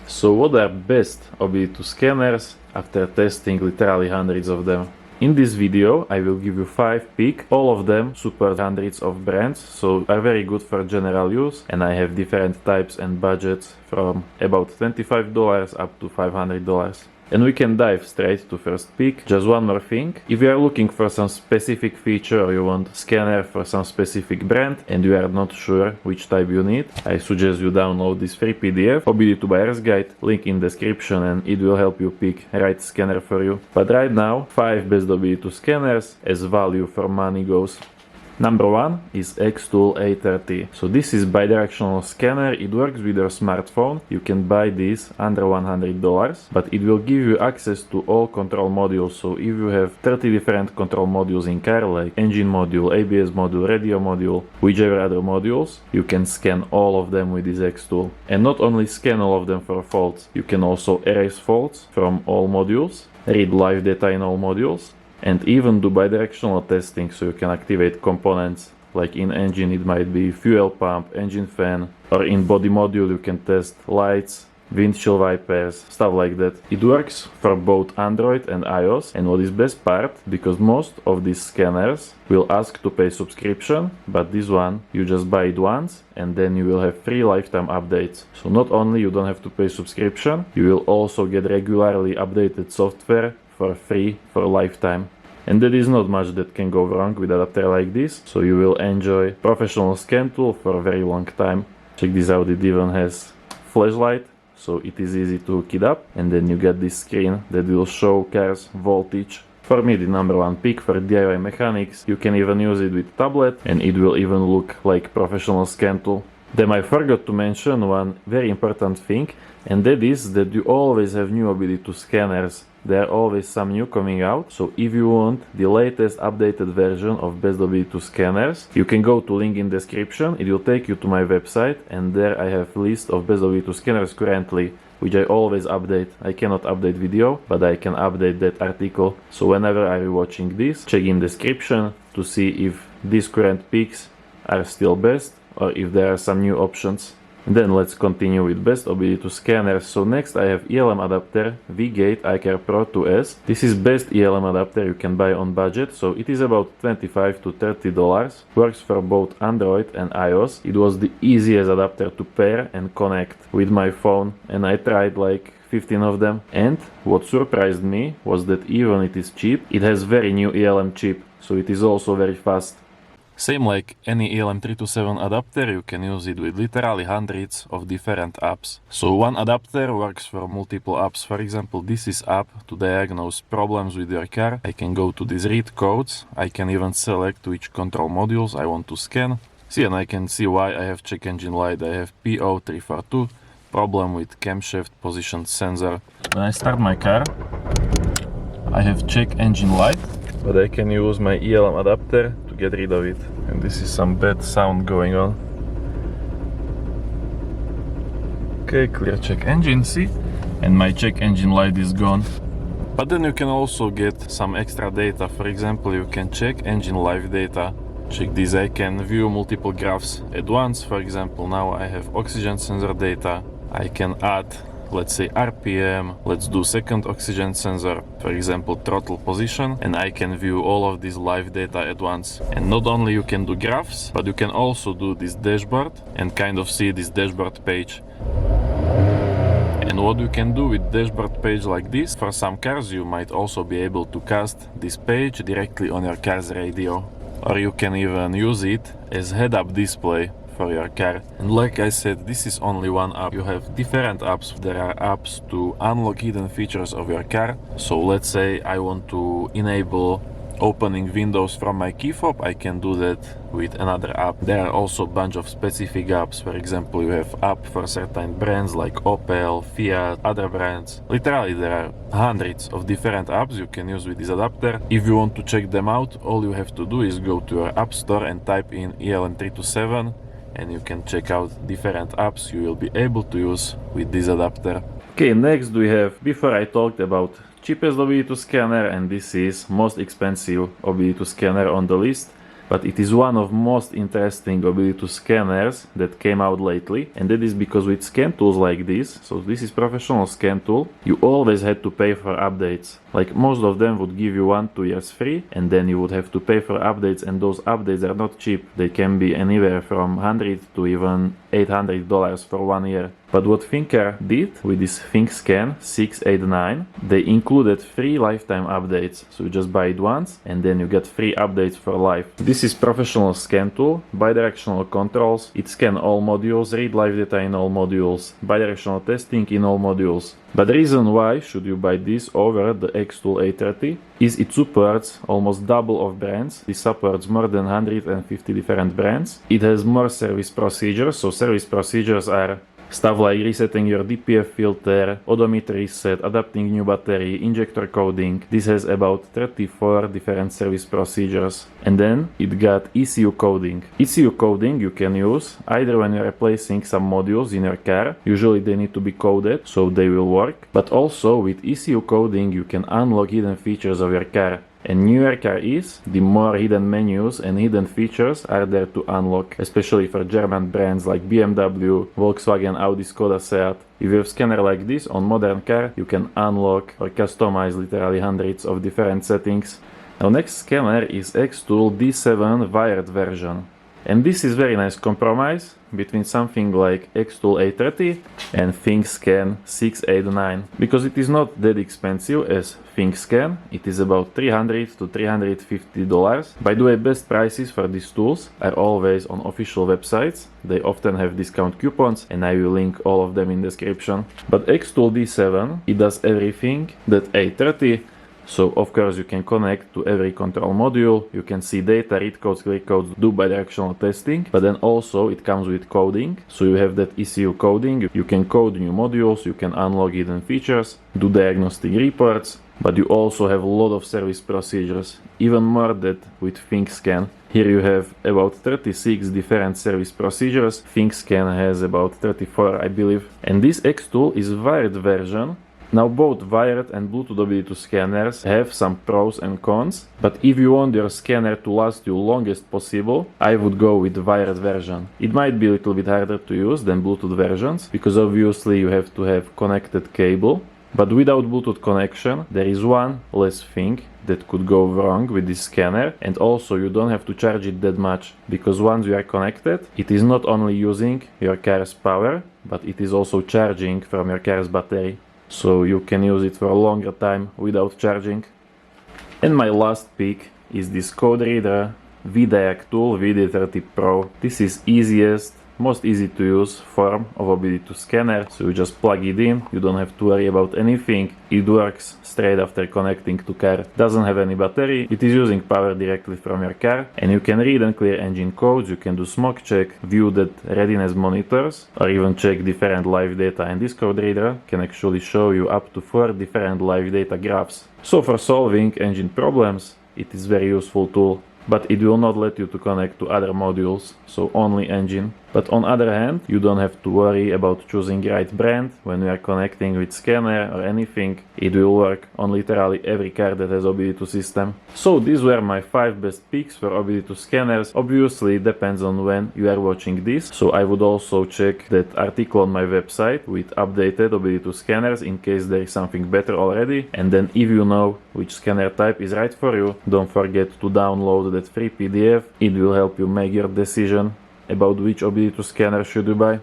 So what are best OBD2 scanners after testing literally hundreds of them? In this video I will give you 5 picks. All of them support hundreds of brands, so are very good for general use, and I have different types and budgets from about $25 up to $500. And we can dive straight to first pick. Just one more thing, if you are looking for some specific feature or you want scanner for some specific brand and you are not sure which type you need, I suggest you download this free PDF, OBD2 Buyer's Guide, link in description, and it will help you pick right scanner for you. But right now, 5 best OBD2 scanners as value for money goes. Number 1 is Xtool A30. So this is bidirectional scanner. It works with your smartphone. You can buy this under $100, but it will give you access to all control modules. So if you have 30 different control modules in car, like engine module, ABS module, radio module, whichever other modules, you can scan all of them with this Xtool. And not only scan all of them for faults, you can also erase faults from all modules, read live data in all modules, and even do bidirectional testing, so you can activate components like in engine it might be fuel pump, engine fan, or in body module you can test lights, windshield wipers, stuff like that. It works for both Android and iOS, and what is best part, because most of these scanners will ask to pay subscription, but this one you just buy it once and then you will have free lifetime updates. So not only you don't have to pay subscription, you will also get regularly updated software for free for a lifetime. And there is not much that can go wrong with an adapter like this, so you will enjoy professional scan tool for a very long time. Check this out, it even has flashlight, so it is easy to hook it up, and then you get this screen that will show cars voltage. For me, the number 1 pick for DIY mechanics. You can even use it with tablet and it will even look like professional scan tool. Then I forgot to mention one very important thing, and that is that you always have new OBD2 scanners. There are always some new coming out, so if you want the latest updated version of best OBD2 scanners, you can go to link in description. It will take you to my website, and there I have list of best OBD2 scanners currently, which I always update. I cannot update video, but I can update that article. So whenever I are watching this, check in description to see if these current picks are still best or if there are some new options. And then let's continue with best OBD2 scanners. So next I have ELM adapter Vgate iCar Pro 2S. This is best ELM adapter you can buy on budget, so it is about $25 to $30. Works for both Android and iOS. It was the easiest adapter to pair and connect with my phone, and I tried like 15 of them. And what surprised me was that even it is cheap, it has very new ELM chip, so it is also very fast. Same like any ELM327 adapter, you can use it with literally hundreds of different apps. So one adapter works for multiple apps. For example, this is app to diagnose problems with your car. I can go to these read codes. I can even select which control modules I want to scan. See, and I can see why I have check engine light. I have PO342, problem with camshaft position sensor. When I start my car, I have check engine light, but I can use my ELM adapter to get rid of it. And this is some bad sound going on. Okay, clear check engine, see? And my check engine light is gone. But then you can also get some extra data. For example, you can check engine live data. Check this, I can view multiple graphs at once. For example, now I have oxygen sensor data. I can add, let's say, RPM, let's do second oxygen sensor, for example throttle position, and I can view all of this live data at once. And not only you can do graphs, but you can also do this dashboard and kind of see this dashboard page. And what you can do with dashboard page like this, for some cars you might also be able to cast this page directly on your car's radio, or you can even use it as head-up display for your car. And like I said, this is only one app. You have different apps. There are apps to unlock hidden features of your car. So let's say I want to enable opening windows from my key fob, I can do that with another app. There are also a bunch of specific apps. For example, you have app for certain brands like Opel, Fiat, other brands. Literally there are hundreds of different apps you can use with this adapter. If you want to check them out, all you have to do is go to your app store and type in ELM327, and you can check out different apps you will be able to use with this adapter. Okay, next we have, before I talked about cheapest OBD2 scanner, and this is most expensive OBD2 scanner on the list. but it is one of most interesting OBD2 scanners that came out lately, and that is because with scan tools like this, so this is professional scan tool, you always had to pay for updates. Like most of them would give you 1-2 years free, and then you would have to pay for updates, and those updates are not cheap. They can be anywhere from $100 to even $800 for 1 year. But what Thinkscan did with this Thinkscan 689, they included free lifetime updates. So you just buy it once and then you get free updates for life. This is professional scan tool, bidirectional controls, it scans all modules, read live data in all modules, bidirectional testing in all modules. But the reason why should you buy this over the Xtool A30 is it supports almost double of brands. It supports more than 150 different brands. It has more service procedures, so service procedures are stuff like resetting your DPF filter, odometer reset, adapting new battery, injector coding. This has about 34 different service procedures. And then it got ECU coding. ECU coding you can use either when you're replacing some modules in your car. Usually they need to be coded so they will work. But also with ECU coding you can unlock hidden features of your car. And newer car is, the more hidden menus and hidden features are there to unlock, especially for German brands like BMW, Volkswagen, Audi, Skoda, Seat. If you have a scanner like this on modern car, you can unlock or customize literally hundreds of different settings. Now next scanner is Xtool D7 wired version. And this is very nice compromise between something like Xtool A30 and Thinkscan 689, because it is not that expensive as Thinkscan. It is about $300 to $350. By the way, best prices for these tools are always on official websites. They often have discount coupons and I will link all of them in description. But Xtool D7, it does everything that A30. So of course you can connect to every control module, you can see data, read codes, clear codes, do bidirectional testing, but then also it comes with coding. So you have that ECU coding, you can code new modules, you can unlock hidden features, do diagnostic reports, but you also have a lot of service procedures, even more than with Thinkscan. Here you have about 36 different service procedures, Thinkscan has about 34 I believe. And this Xtool is wired version. Now both wired and Bluetooth OBD2 scanners have some pros and cons, but if you want your scanner to last you longest possible, I would go with the wired version. It might be a little bit harder to use than Bluetooth versions, because obviously you have to have connected cable, but without Bluetooth connection there is one less thing that could go wrong with this scanner, and also you don't have to charge it that much, because once you are connected, it is not only using your car's power, but it is also charging from your car's battery. So you can use it for a longer time without charging. And my last pick is this code reader Vgate Tool VD30 Pro. This is easiest, most easy to use form of OBD2 scanner, so you just plug it in, you don't have to worry about anything. It works straight after connecting to car, doesn't have any battery, it is using power directly from your car, and you can read and clear engine codes, you can do smoke check, view that readiness monitors, or even check different live data, and this code reader can actually show you up to 4 different live data graphs. So for solving engine problems, it is very useful tool. But it will not let you to connect to other modules, so only engine. But on other hand, you don't have to worry about choosing right brand when you are connecting with scanner or anything. It will work on literally every car that has OBD2 system. So these were my 5 best picks for OBD2 scanners. Obviously it depends on when you are watching this, so I would also check that article on my website with updated OBD2 scanners in case there is something better already. And then if you know which scanner type is right for you, don't forget to download that free PDF. It will help you make your decision about which OBD2 scanner should you buy.